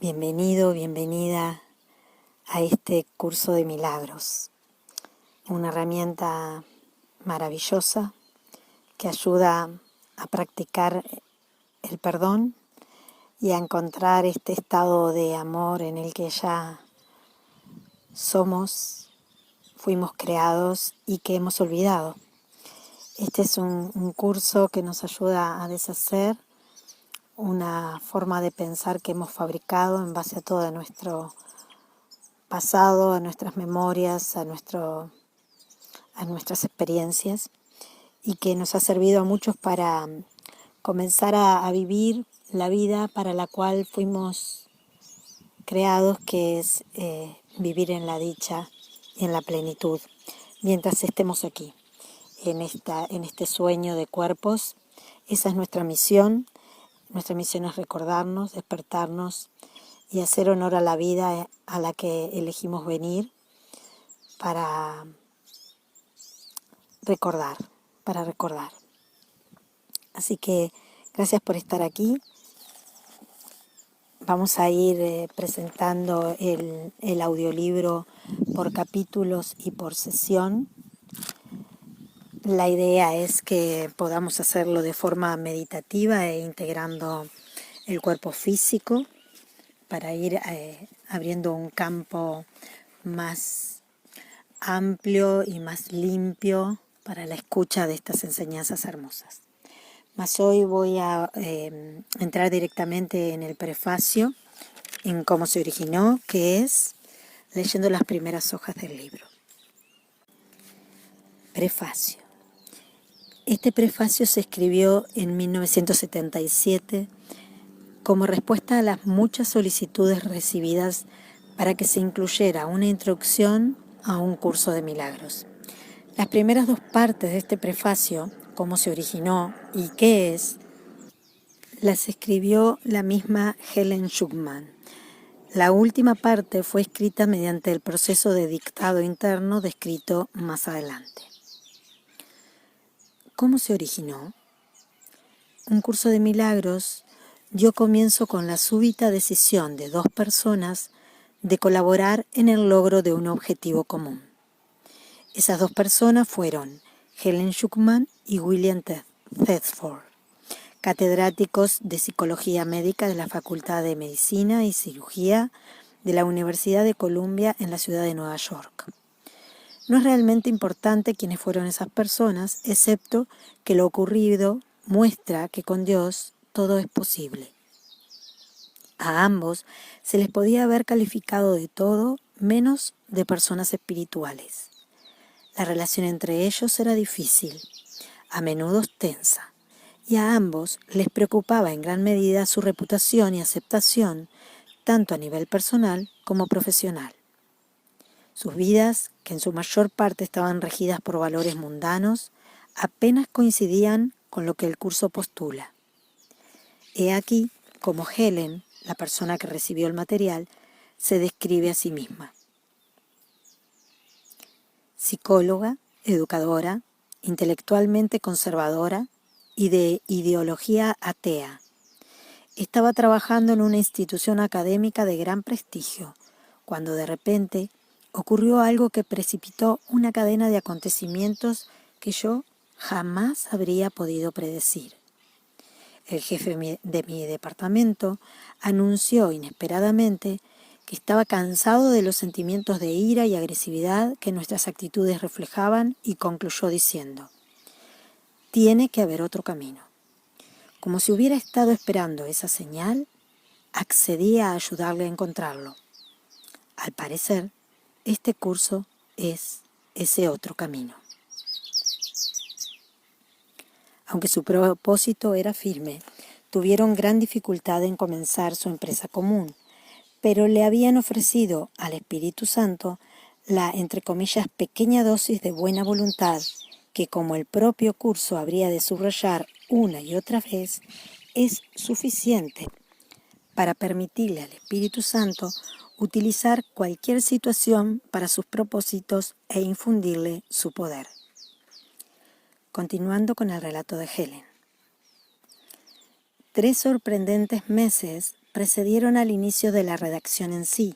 Bienvenido, bienvenida a este curso de milagros, una herramienta maravillosa que ayuda a practicar el perdón y a encontrar este estado de amor en el que ya fuimos creados y que hemos olvidado. Este es un curso que nos ayuda a deshacer una forma de pensar que hemos fabricado en base a todo nuestro pasado, a nuestras memorias, a nuestras experiencias, y que nos ha servido a muchos para comenzar a vivir la vida para la cual fuimos creados, que es vivir en la dicha y en la plenitud, mientras estemos aquí, en este sueño de cuerpos. Esa es nuestra misión. Nuestra misión es recordarnos, despertarnos y hacer honor a la vida a la que elegimos venir para recordar. Así que gracias por estar aquí. Vamos a ir presentando el audiolibro por capítulos y por sesión. La idea es que podamos hacerlo de forma meditativa e integrando el cuerpo físico para ir abriendo un campo más amplio y más limpio para la escucha de estas enseñanzas hermosas. Mas hoy voy a entrar directamente en el prefacio, en cómo se originó, que es leyendo las primeras hojas del libro. Prefacio. Este prefacio se escribió en 1977 como respuesta a las muchas solicitudes recibidas para que se incluyera una introducción a un curso de milagros. Las primeras dos partes de este prefacio, cómo se originó y qué es, las escribió la misma Helen Schucman. La última parte fue escrita mediante el proceso de dictado interno descrito más adelante. ¿Cómo se originó? Un curso de milagros dio comienzo con la súbita decisión de dos personas de colaborar en el logro de un objetivo común. Esas dos personas fueron Helen Schucman y William Thetford, catedráticos de Psicología Médica de la Facultad de Medicina y Cirugía de la Universidad de Columbia en la ciudad de Nueva York. No es realmente importante quiénes fueron esas personas, excepto que lo ocurrido muestra que con Dios todo es posible. A ambos se les podía haber calificado de todo menos de personas espirituales. La relación entre ellos era difícil, a menudo tensa, y a ambos les preocupaba en gran medida su reputación y aceptación, tanto a nivel personal como profesional. Sus vidas, que en su mayor parte estaban regidas por valores mundanos, apenas coincidían con lo que el curso postula. He aquí cómo Helen, la persona que recibió el material, se describe a sí misma. Psicóloga, educadora, intelectualmente conservadora y de ideología atea. Estaba trabajando en una institución académica de gran prestigio, cuando de repente ocurrió algo que precipitó una cadena de acontecimientos que yo jamás habría podido predecir. El jefe de mi departamento anunció inesperadamente que estaba cansado de los sentimientos de ira y agresividad que nuestras actitudes reflejaban y concluyó diciendo: «Tiene que haber otro camino». Como si hubiera estado esperando esa señal, accedí a ayudarle a encontrarlo. Al parecer, este curso es ese otro camino. Aunque su propósito era firme, tuvieron gran dificultad en comenzar su empresa común, pero le habían ofrecido al Espíritu Santo la, entre comillas, pequeña dosis de buena voluntad que, como el propio curso habría de subrayar una y otra vez, es suficiente para permitirle al Espíritu Santo utilizar cualquier situación para sus propósitos e infundirle su poder. Continuando con el relato de Helen. 3 sorprendentes meses precedieron al inicio de la redacción en sí,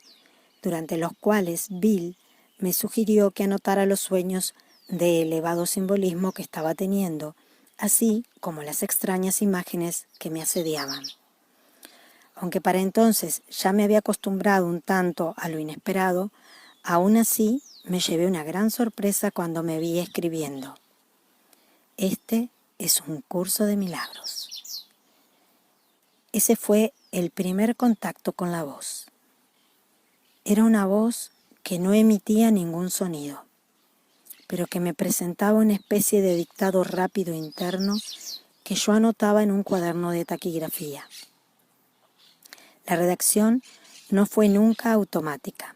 durante los cuales Bill me sugirió que anotara los sueños de elevado simbolismo que estaba teniendo, así como las extrañas imágenes que me asediaban. Aunque para entonces ya me había acostumbrado un tanto a lo inesperado, aún así me llevé una gran sorpresa cuando me vi escribiendo: este es un curso de milagros. Ese fue el primer contacto con la voz. Era una voz que no emitía ningún sonido, pero que me presentaba una especie de dictado rápido interno que yo anotaba en un cuaderno de taquigrafía. La redacción no fue nunca automática.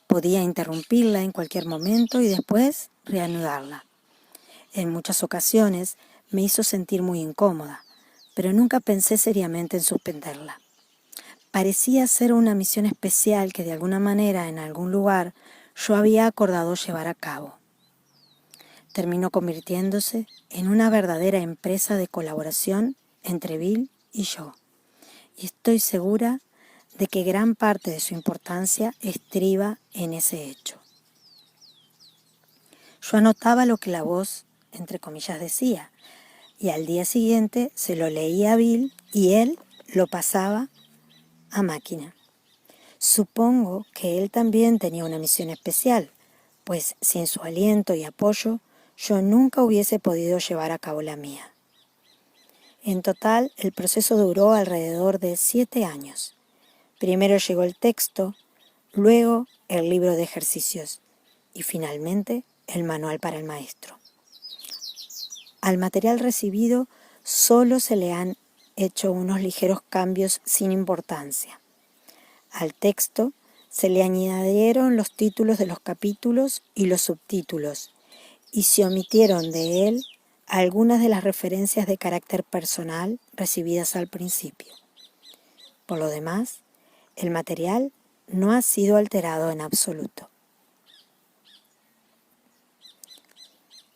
Podía interrumpirla en cualquier momento y después reanudarla. En muchas ocasiones me hizo sentir muy incómoda, pero nunca pensé seriamente en suspenderla. Parecía ser una misión especial que de alguna manera en algún lugar yo había acordado llevar a cabo. Terminó convirtiéndose en una verdadera empresa de colaboración entre Bill y yo. Y estoy segura de que gran parte de su importancia estriba en ese hecho. Yo anotaba lo que la voz, entre comillas, decía, y al día siguiente se lo leía a Bill y él lo pasaba a máquina. Supongo que él también tenía una misión especial, pues sin su aliento y apoyo yo nunca hubiese podido llevar a cabo la mía. En total, el proceso duró alrededor de 7 años. Primero llegó el texto, luego el libro de ejercicios y finalmente el manual para el maestro. Al material recibido solo se le han hecho unos ligeros cambios sin importancia. Al texto se le añadieron los títulos de los capítulos y los subtítulos, y se omitieron de él algunas de las referencias de carácter personal recibidas al principio. Por lo demás, el material no ha sido alterado en absoluto.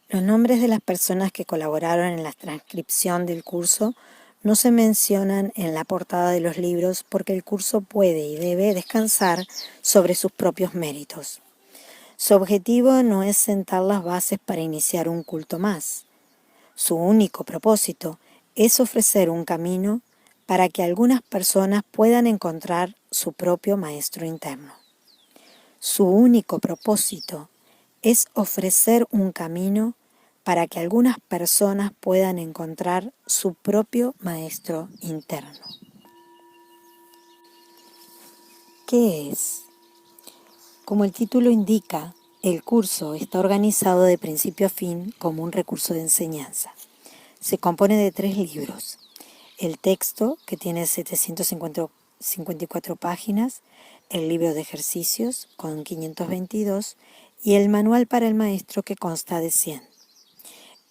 Los nombres de las personas que colaboraron en la transcripción del curso no se mencionan en la portada de los libros porque el curso puede y debe descansar sobre sus propios méritos. Su objetivo no es sentar las bases para iniciar un culto más. Su único propósito es ofrecer un camino para que algunas personas puedan encontrar su propio maestro interno. Su único propósito es ofrecer un camino para que algunas personas puedan encontrar su propio maestro interno. ¿Qué es? Como el título indica, el curso está organizado de principio a fin como un recurso de enseñanza. Se compone de 3 libros. El texto, que tiene 754 páginas, el libro de ejercicios, con 522, y el manual para el maestro, que consta de 100.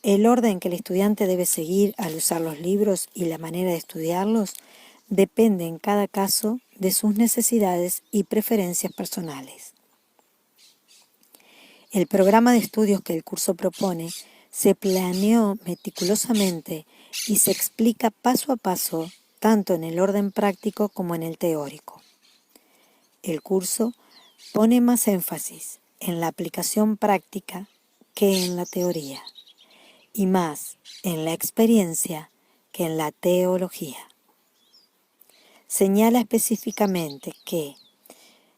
El orden que el estudiante debe seguir al usar los libros y la manera de estudiarlos depende en cada caso de sus necesidades y preferencias personales. El programa de estudios que el curso propone se planeó meticulosamente y se explica paso a paso tanto en el orden práctico como en el teórico. El curso pone más énfasis en la aplicación práctica que en la teoría, y más en la experiencia que en la teología. Señala específicamente que,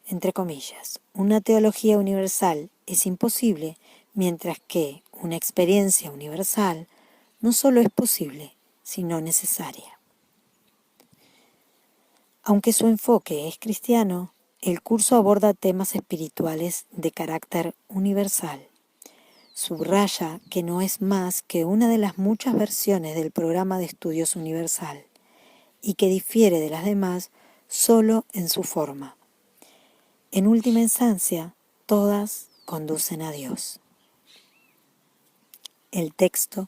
entre comillas, una teología universal es imposible, mientras que una experiencia universal no solo es posible, sino necesaria. Aunque su enfoque es cristiano, el curso aborda temas espirituales de carácter universal. Subraya que no es más que una de las muchas versiones del programa de estudios universal y que difiere de las demás solo en su forma. En última instancia, todas conducen a Dios. El texto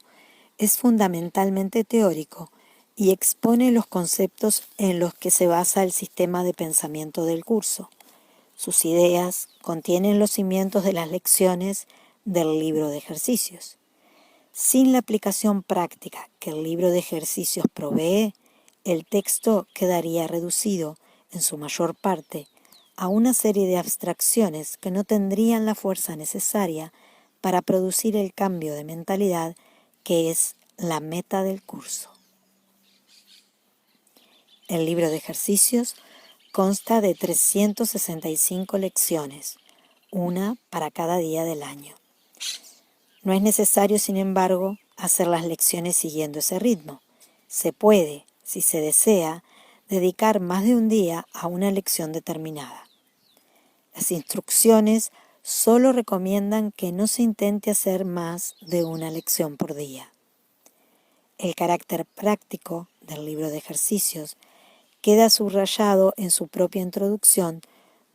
es fundamentalmente teórico y expone los conceptos en los que se basa el sistema de pensamiento del curso. Sus ideas contienen los cimientos de las lecciones del libro de ejercicios. Sin la aplicación práctica que el libro de ejercicios provee, el texto quedaría reducido, en su mayor parte, a una serie de abstracciones que no tendrían la fuerza necesaria para producir el cambio de mentalidad que es la meta del curso. El libro de ejercicios consta de 365 lecciones, una para cada día del año. No es necesario, sin embargo, hacer las lecciones siguiendo ese ritmo. Se puede, si se desea, dedicar más de un día a una lección determinada. Las instrucciones solo recomiendan que no se intente hacer más de una lección por día. El carácter práctico del libro de ejercicios queda subrayado en su propia introducción,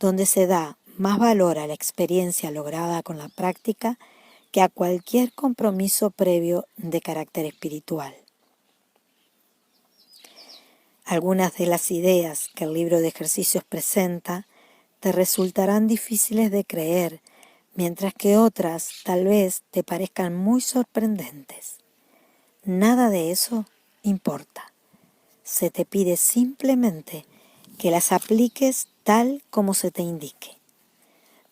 donde se da más valor a la experiencia lograda con la práctica que a cualquier compromiso previo de carácter espiritual. Algunas de las ideas que el libro de ejercicios presenta te resultarán difíciles de creer, mientras que otras tal vez te parezcan muy sorprendentes. Nada de eso importa. Se te pide simplemente que las apliques tal como se te indique.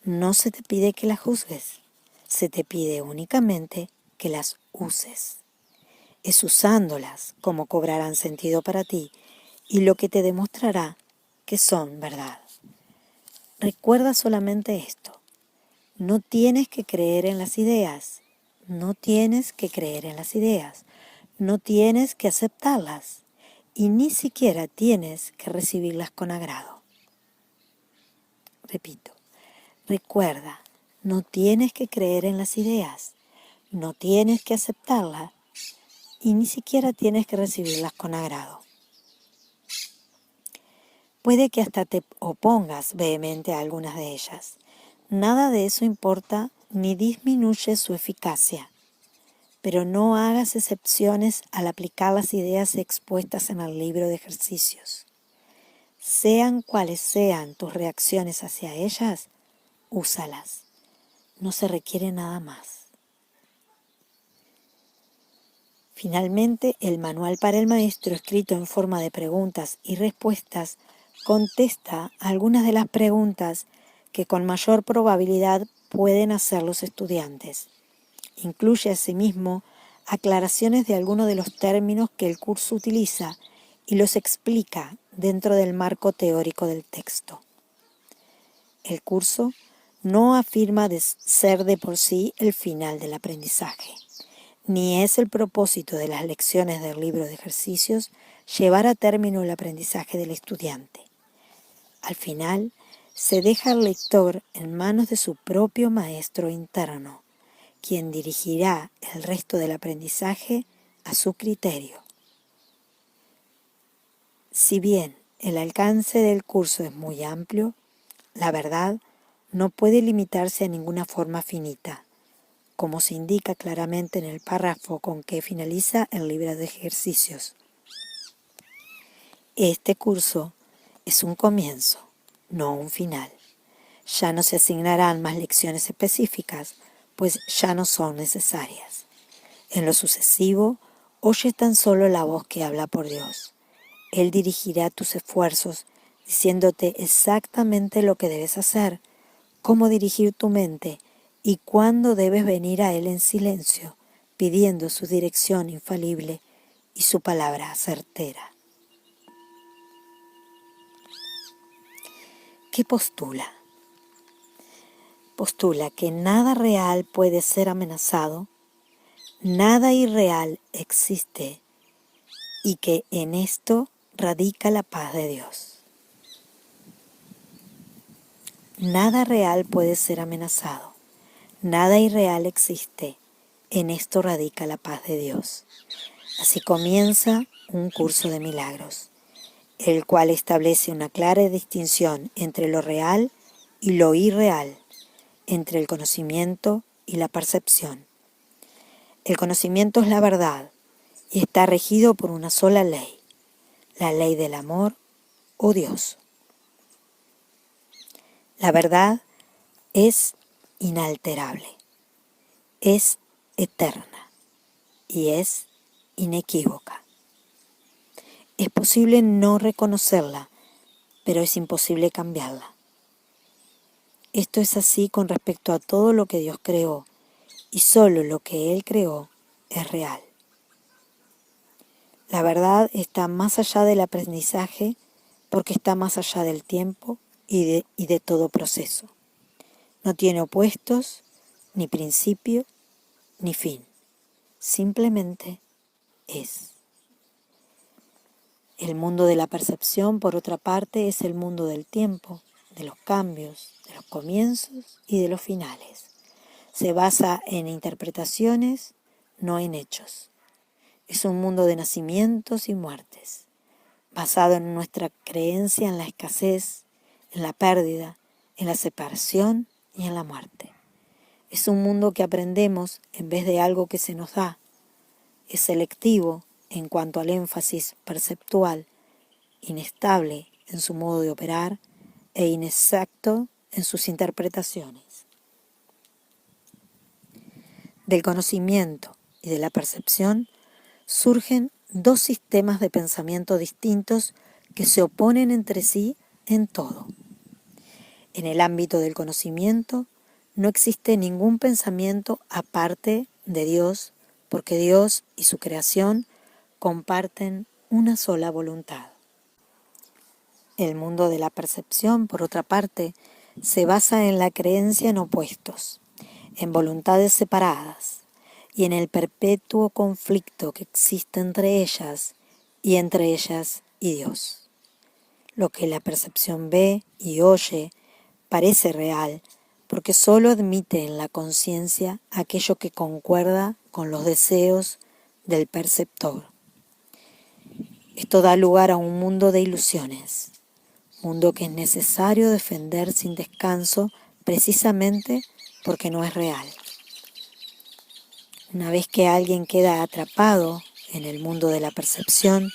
No se te pide que las juzgues, se te pide únicamente que las uses. Es usándolas como cobrarán sentido para ti y lo que te demostrará que son verdad. Recuerda solamente esto: no tienes que creer en las ideas, no tienes que creer en las ideas, no tienes que aceptarlas y ni siquiera tienes que recibirlas con agrado. Repito, recuerda, no tienes que creer en las ideas, no tienes que aceptarlas y ni siquiera tienes que recibirlas con agrado. Puede que hasta te opongas vehemente a algunas de ellas. Nada de eso importa ni disminuye su eficacia, pero no hagas excepciones al aplicar las ideas expuestas en el libro de ejercicios. Sean cuales sean tus reacciones hacia ellas, úsalas. No se requiere nada más. Finalmente, el manual para el maestro, escrito en forma de preguntas y respuestas, contesta algunas de las preguntas que con mayor probabilidad pueden hacer los estudiantes. Incluye asimismo aclaraciones de algunos de los términos que el curso utiliza y los explica dentro del marco teórico del texto. El curso no afirma ser de por sí el final del aprendizaje, ni es el propósito de las lecciones del libro de ejercicios llevar a término el aprendizaje del estudiante. Al final, se deja al lector en manos de su propio maestro interno, quien dirigirá el resto del aprendizaje a su criterio. Si bien el alcance del curso es muy amplio, la verdad no puede limitarse a ninguna forma finita, como se indica claramente en el párrafo con que finaliza el libro de ejercicios. Este curso es un comienzo, no un final. Ya no se asignarán más lecciones específicas, pues ya no son necesarias. En lo sucesivo, oye tan solo la voz que habla por Dios. Él dirigirá tus esfuerzos, diciéndote exactamente lo que debes hacer, cómo dirigir tu mente y cuándo debes venir a Él en silencio, pidiendo su dirección infalible y su palabra certera. ¿Qué postula? Postula que nada real puede ser amenazado, nada irreal existe y que en esto radica la paz de Dios. Nada real puede ser amenazado, nada irreal existe, en esto radica la paz de Dios. Así comienza un curso de milagros, el cual establece una clara distinción entre lo real y lo irreal, entre el conocimiento y la percepción. El conocimiento es la verdad y está regido por una sola ley, la ley del amor o Dios. La verdad es inalterable, es eterna y es inequívoca. Es posible no reconocerla, pero es imposible cambiarla. Esto es así con respecto a todo lo que Dios creó, y solo lo que Él creó es real. La verdad está más allá del aprendizaje porque está más allá del tiempo y de todo proceso. No tiene opuestos, ni principio, ni fin. Simplemente es. El mundo de la percepción, por otra parte, es el mundo del tiempo, de los cambios, de los comienzos y de los finales. Se basa en interpretaciones, no en hechos. Es un mundo de nacimientos y muertes, basado en nuestra creencia en la escasez, en la pérdida, en la separación y en la muerte. Es un mundo que aprendemos en vez de algo que se nos da. Es selectivo en cuanto al énfasis perceptual, inestable en su modo de operar e inexacto en sus interpretaciones. Del conocimiento y de la percepción surgen dos sistemas de pensamiento distintos que se oponen entre sí en todo. En el ámbito del conocimiento no existe ningún pensamiento aparte de Dios, porque Dios y su creación comparten una sola voluntad. El mundo de la percepción, por otra parte, se basa en la creencia en opuestos, en voluntades separadas y en el perpetuo conflicto que existe entre ellas y Dios. Lo que la percepción ve y oye parece real porque solo admite en la conciencia aquello que concuerda con los deseos del perceptor. Esto da lugar a un mundo de ilusiones, mundo que es necesario defender sin descanso precisamente porque no es real. Una vez que alguien queda atrapado en el mundo de la percepción,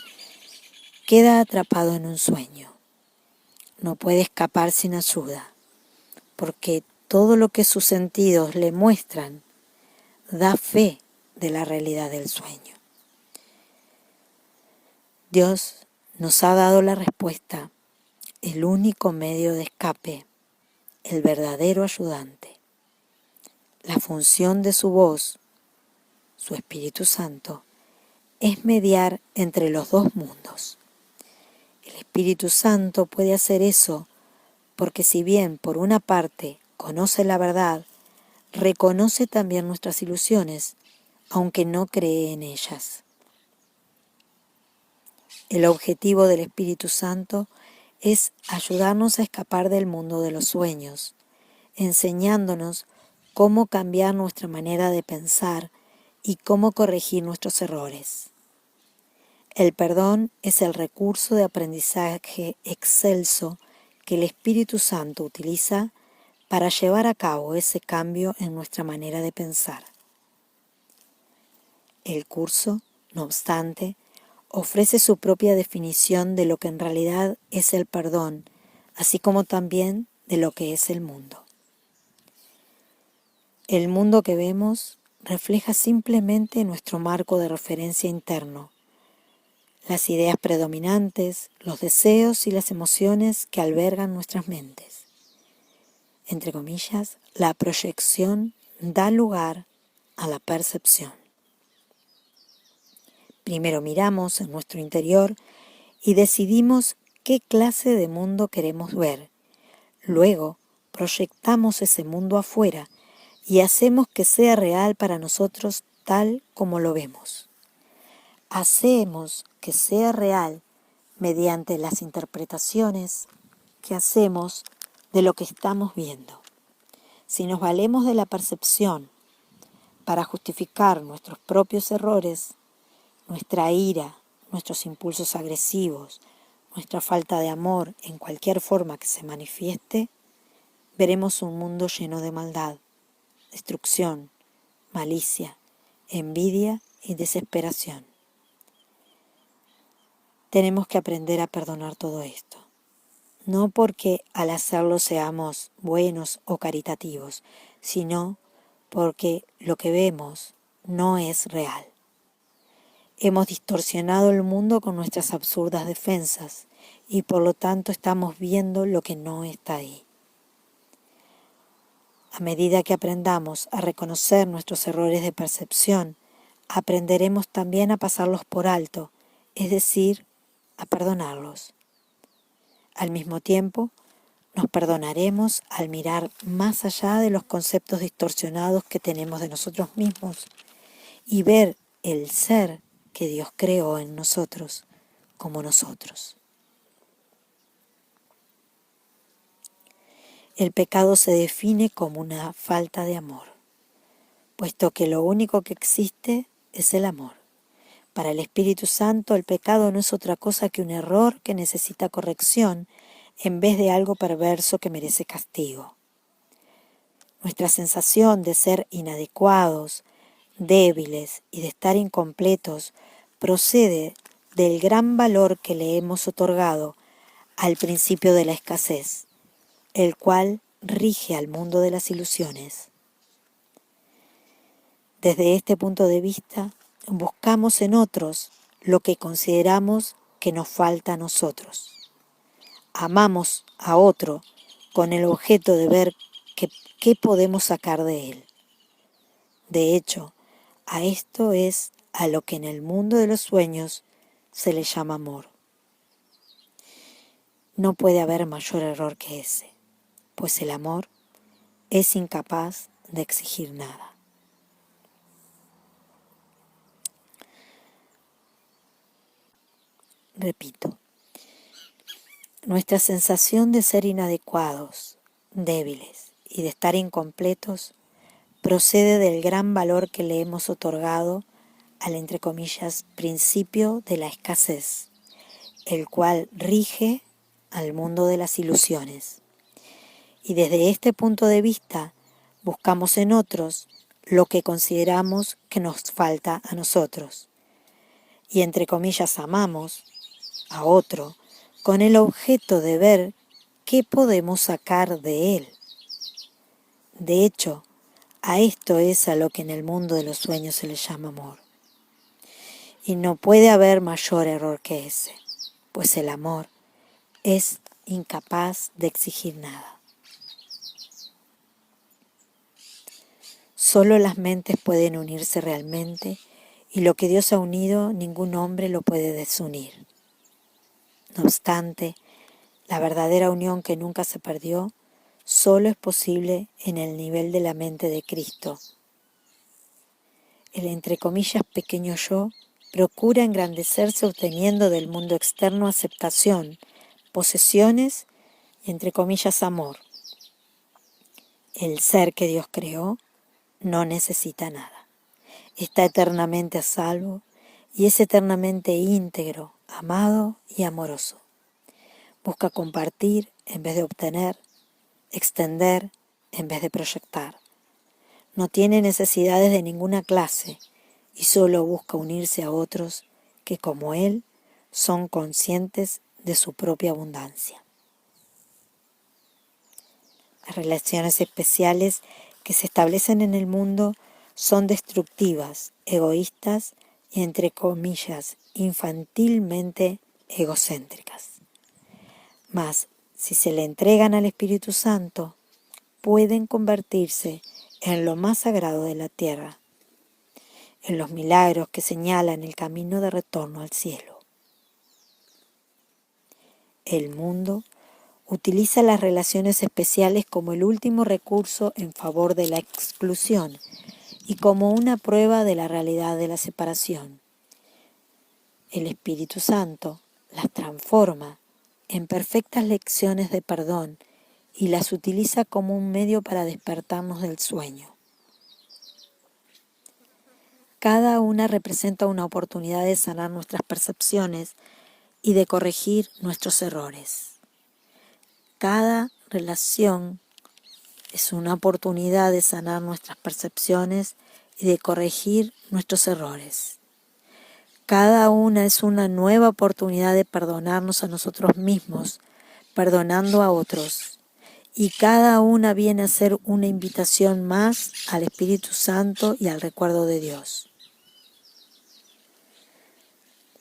queda atrapado en un sueño. No puede escapar sin ayuda, porque todo lo que sus sentidos le muestran da fe de la realidad del sueño. Dios nos ha dado la respuesta, el único medio de escape, el verdadero ayudante. La función de su voz, su Espíritu Santo, es mediar entre los dos mundos. El Espíritu Santo puede hacer eso porque si bien por una parte conoce la verdad, reconoce también nuestras ilusiones, aunque no cree en ellas. El objetivo del Espíritu Santo es ayudarnos a escapar del mundo de los sueños, enseñándonos cómo cambiar nuestra manera de pensar y cómo corregir nuestros errores. El perdón es el recurso de aprendizaje excelso que el Espíritu Santo utiliza para llevar a cabo ese cambio en nuestra manera de pensar. El curso, no obstante, ofrece su propia definición de lo que en realidad es el perdón, así como también de lo que es el mundo. El mundo que vemos refleja simplemente nuestro marco de referencia interno, las ideas predominantes, los deseos y las emociones que albergan nuestras mentes. Entre comillas, la proyección da lugar a la percepción. Primero miramos en nuestro interior y decidimos qué clase de mundo queremos ver. Luego proyectamos ese mundo afuera y hacemos que sea real para nosotros tal como lo vemos. Hacemos que sea real mediante las interpretaciones que hacemos de lo que estamos viendo. Si nos valemos de la percepción para justificar nuestros propios errores, nuestra ira, nuestros impulsos agresivos, nuestra falta de amor en cualquier forma que se manifieste, veremos un mundo lleno de maldad, destrucción, malicia, envidia y desesperación. Tenemos que aprender a perdonar todo esto, no porque al hacerlo seamos buenos o caritativos, sino porque lo que vemos no es real. Hemos distorsionado el mundo con nuestras absurdas defensas y por lo tanto estamos viendo lo que no está ahí. A medida que aprendamos a reconocer nuestros errores de percepción, aprenderemos también a pasarlos por alto, es decir, a perdonarlos. Al mismo tiempo, nos perdonaremos al mirar más allá de los conceptos distorsionados que tenemos de nosotros mismos y ver el ser que Dios creó en nosotros como nosotros. El pecado se define como una falta de amor, puesto que lo único que existe es el amor. Para el Espíritu Santo, el pecado no es otra cosa que un error que necesita corrección en vez de algo perverso que merece castigo. Nuestra sensación de ser inadecuados, débiles y de estar incompletos procede del gran valor que le hemos otorgado al principio de la escasez, el cual rige al mundo de las ilusiones. Desde este punto de vista, buscamos en otros lo que consideramos que nos falta a nosotros. Amamos a otro con el objeto de ver qué podemos sacar de él. De hecho, a esto es a lo que en el mundo de los sueños se le llama amor. No puede haber mayor error que ese, pues el amor es incapaz de exigir nada. Repito, nuestra sensación de ser inadecuados, débiles y de estar incompletos procede del gran valor que le hemos otorgado al, entre comillas, principio de la escasez, el cual rige al mundo de las ilusiones. Y desde este punto de vista buscamos en otros lo que consideramos que nos falta a nosotros. Y entre comillas amamos a otro con el objeto de ver qué podemos sacar de él. De hecho, a esto es a lo que en el mundo de los sueños se le llama amor. Y no puede haber mayor error que ese, pues el amor es incapaz de exigir nada. Solo las mentes pueden unirse realmente y lo que Dios ha unido ningún hombre lo puede desunir. No obstante, la verdadera unión que nunca se perdió solo es posible en el nivel de la mente de Cristo. El entre comillas pequeño yo procura engrandecerse obteniendo del mundo externo aceptación, posesiones y entre comillas amor. El ser que Dios creó no necesita nada. Está eternamente a salvo y es eternamente íntegro, amado y amoroso. Busca compartir en vez de obtener, extender en vez de proyectar. No tiene necesidades de ninguna clase y solo busca unirse a otros que, como él, son conscientes de su propia abundancia. Las relaciones especiales que se establecen en el mundo son destructivas, egoístas y, entre comillas, infantilmente egocéntricas. Mas, si se le entregan al Espíritu Santo, pueden convertirse en lo más sagrado de la tierra, en los milagros que señalan el camino de retorno al cielo. El mundo utiliza las relaciones especiales como el último recurso en favor de la exclusión y como una prueba de la realidad de la separación. El Espíritu Santo las transforma en perfectas lecciones de perdón y las utiliza como un medio para despertarnos del sueño. Cada una representa una oportunidad de sanar nuestras percepciones y de corregir nuestros errores. Cada relación es una oportunidad de sanar nuestras percepciones y de corregir nuestros errores. Cada una es una nueva oportunidad de perdonarnos a nosotros mismos, perdonando a otros. Y cada una viene a ser una invitación más al Espíritu Santo y al recuerdo de Dios.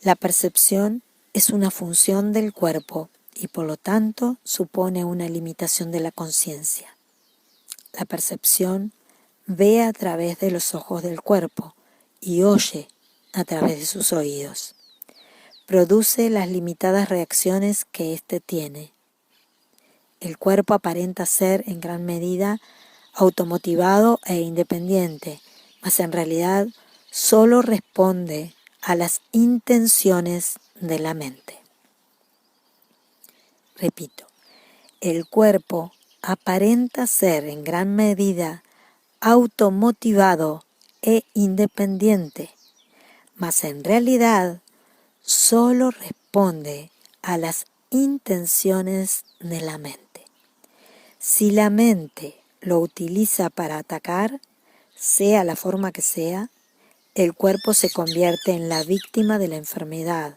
La percepción es una función del cuerpo y por lo tanto supone una limitación de la conciencia. La percepción ve a través de los ojos del cuerpo y oye a través de sus oídos. Produce las limitadas reacciones que éste tiene. El cuerpo aparenta ser en gran medida automotivado e independiente, mas en realidad solo responde a las intenciones de la mente. Repito, el cuerpo aparenta ser en gran medida automotivado e independiente, mas en realidad solo responde a las intenciones de la mente. Si la mente lo utiliza para atacar, sea la forma que sea, el cuerpo se convierte en la víctima de la enfermedad,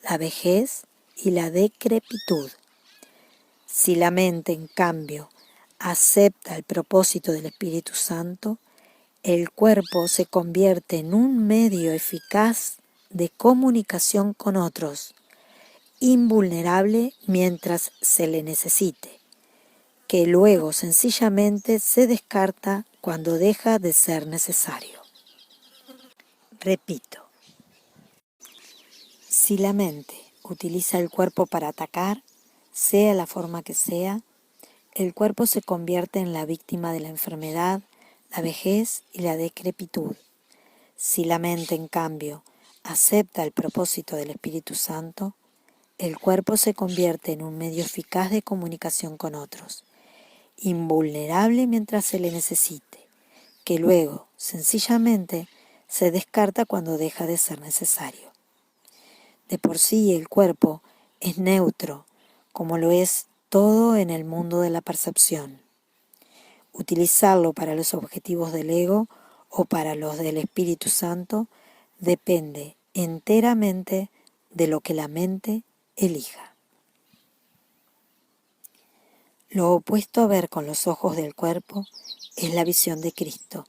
la vejez y la decrepitud. Si la mente, en cambio, acepta el propósito del Espíritu Santo, el cuerpo se convierte en un medio eficaz de comunicación con otros, invulnerable mientras se le necesite, que luego sencillamente se descarta cuando deja de ser necesario. Repito, si la mente utiliza el cuerpo para atacar, sea la forma que sea, el cuerpo se convierte en la víctima de la enfermedad, la vejez y la decrepitud. Si la mente, en cambio, acepta el propósito del Espíritu Santo, el cuerpo se convierte en un medio eficaz de comunicación con otros, invulnerable mientras se le necesite, que luego, sencillamente, se descarta cuando deja de ser necesario. De por sí el cuerpo es neutro, como lo es todo en el mundo de la percepción. Utilizarlo para los objetivos del ego o para los del Espíritu Santo depende enteramente de lo que la mente elija. Lo opuesto a ver con los ojos del cuerpo es la visión de Cristo,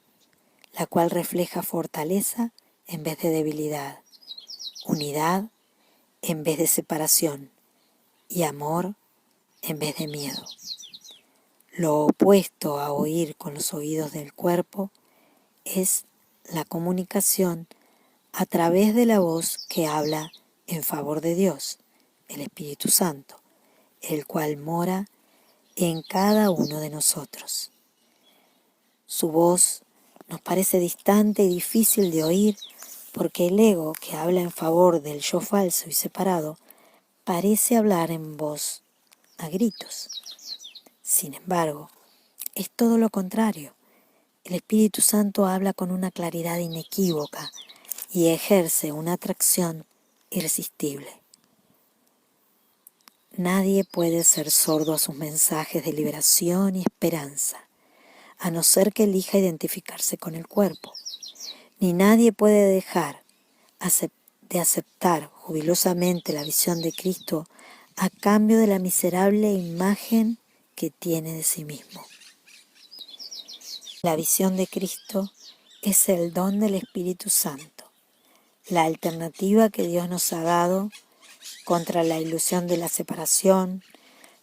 la cual refleja fortaleza en vez de debilidad, unidad en vez de separación y amor en vez de miedo. Lo opuesto a oír con los oídos del cuerpo es la comunicación a través de la voz que habla en favor de Dios, el Espíritu Santo, el cual mora en cada uno de nosotros. Su voz nos parece distante y difícil de oír porque el ego, que habla en favor del yo falso y separado, parece hablar en voz a gritos. Sin embargo, es todo lo contrario. El Espíritu Santo habla con una claridad inequívoca y ejerce una atracción irresistible. Nadie puede ser sordo a sus mensajes de liberación y esperanza, a no ser que elija identificarse con el cuerpo. Ni nadie puede dejar de aceptar jubilosamente la visión de Cristo a cambio de la miserable imagen que tiene de sí mismo. La visión de Cristo es el don del Espíritu Santo, la alternativa que Dios nos ha dado contra la ilusión de la separación,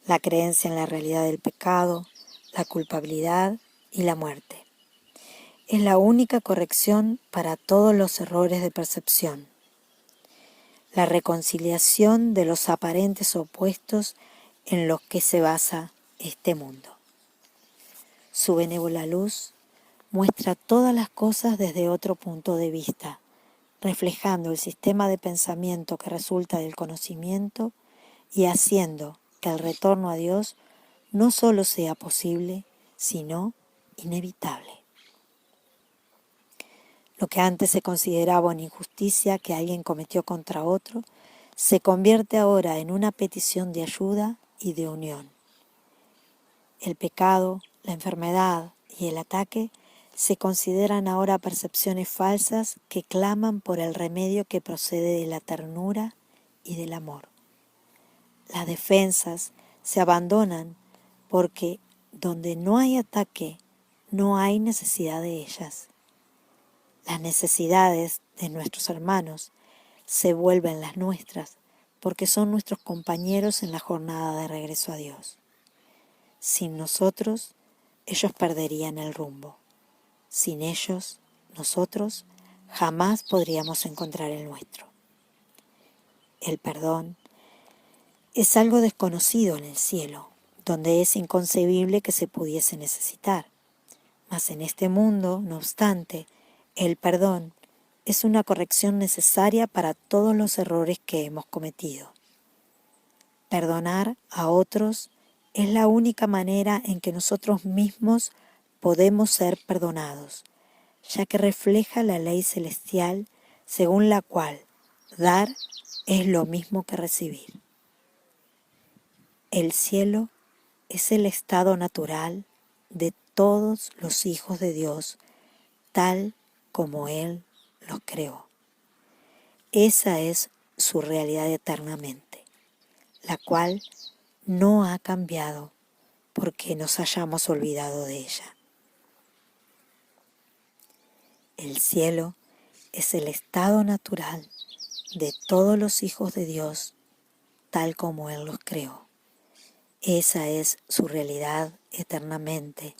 la creencia en la realidad del pecado, la culpabilidad y la muerte. Es la única corrección para todos los errores de percepción. La reconciliación de los aparentes opuestos en los que se basa este mundo. Su benévola luz muestra todas las cosas desde otro punto de vista, reflejando el sistema de pensamiento que resulta del conocimiento y haciendo que el retorno a Dios no solo sea posible, sino inevitable. Lo que antes se consideraba una injusticia que alguien cometió contra otro, se convierte ahora en una petición de ayuda y de unión. El pecado, la enfermedad y el ataque se consideran ahora percepciones falsas que claman por el remedio que procede de la ternura y del amor. Las defensas se abandonan porque donde no hay ataque, no hay necesidad de ellas. Las necesidades de nuestros hermanos se vuelven las nuestras, porque son nuestros compañeros en la jornada de regreso a Dios. Sin nosotros, ellos perderían el rumbo. Sin ellos, nosotros jamás podríamos encontrar el nuestro. El perdón es algo desconocido en el cielo, donde es inconcebible que se pudiese necesitar. Mas en este mundo, no obstante, el perdón es una corrección necesaria para todos los errores que hemos cometido. Perdonar a otros es la única manera en que nosotros mismos podemos ser perdonados, ya que refleja la ley celestial según la cual dar es lo mismo que recibir. El cielo es el estado natural de todos los hijos de Dios, tal como Él los creó. Esa es su realidad eternamente, la cual no ha cambiado porque nos hayamos olvidado de ella. El cielo es el estado natural de todos los hijos de Dios, tal como Él los creó. Esa es su realidad eternamente,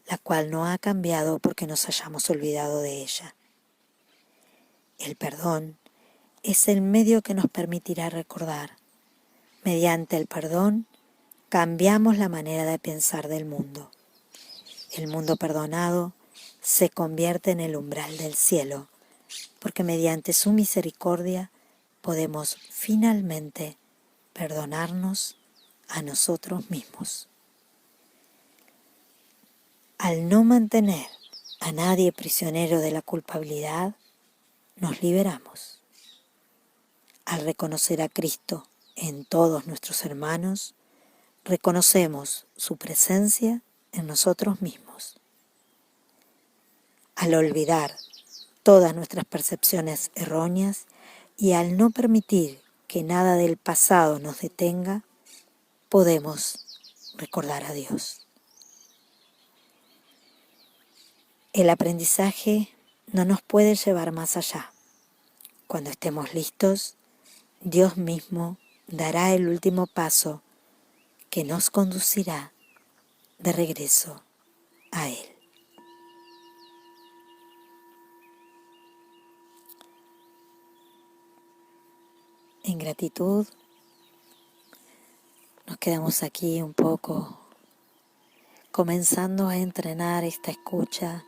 la cual no ha cambiado porque nos hayamos olvidado de ella. El perdón es el medio que nos permitirá recordar. Mediante el perdón cambiamos la manera de pensar del mundo. El mundo perdonado se convierte en el umbral del cielo, porque mediante su misericordia podemos finalmente perdonarnos a nosotros mismos. Al no mantener a nadie prisionero de la culpabilidad, nos liberamos. Al reconocer a Cristo en todos nuestros hermanos, reconocemos su presencia en nosotros mismos. Al olvidar todas nuestras percepciones erróneas y al no permitir que nada del pasado nos detenga, podemos recordar a Dios. El aprendizaje no nos puede llevar más allá. Cuando estemos listos, Dios mismo dará el último paso que nos conducirá de regreso a Él. En gratitud, nos quedamos aquí un poco, comenzando a entrenar esta escucha,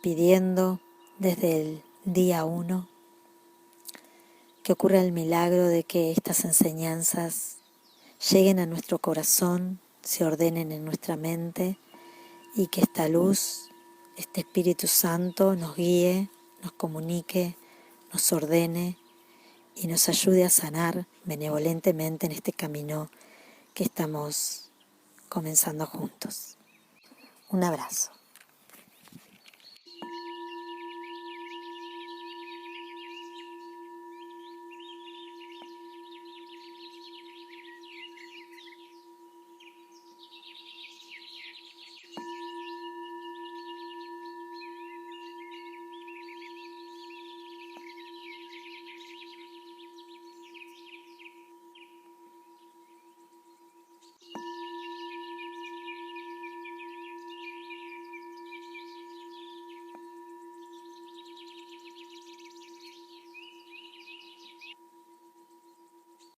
pidiendo desde el día 1 que ocurra el milagro de que estas enseñanzas lleguen a nuestro corazón, se ordenen en nuestra mente y que esta luz, este Espíritu Santo nos guíe, nos comunique, nos ordene y nos ayude a sanar benevolentemente en este camino que estamos comenzando juntos. Un abrazo.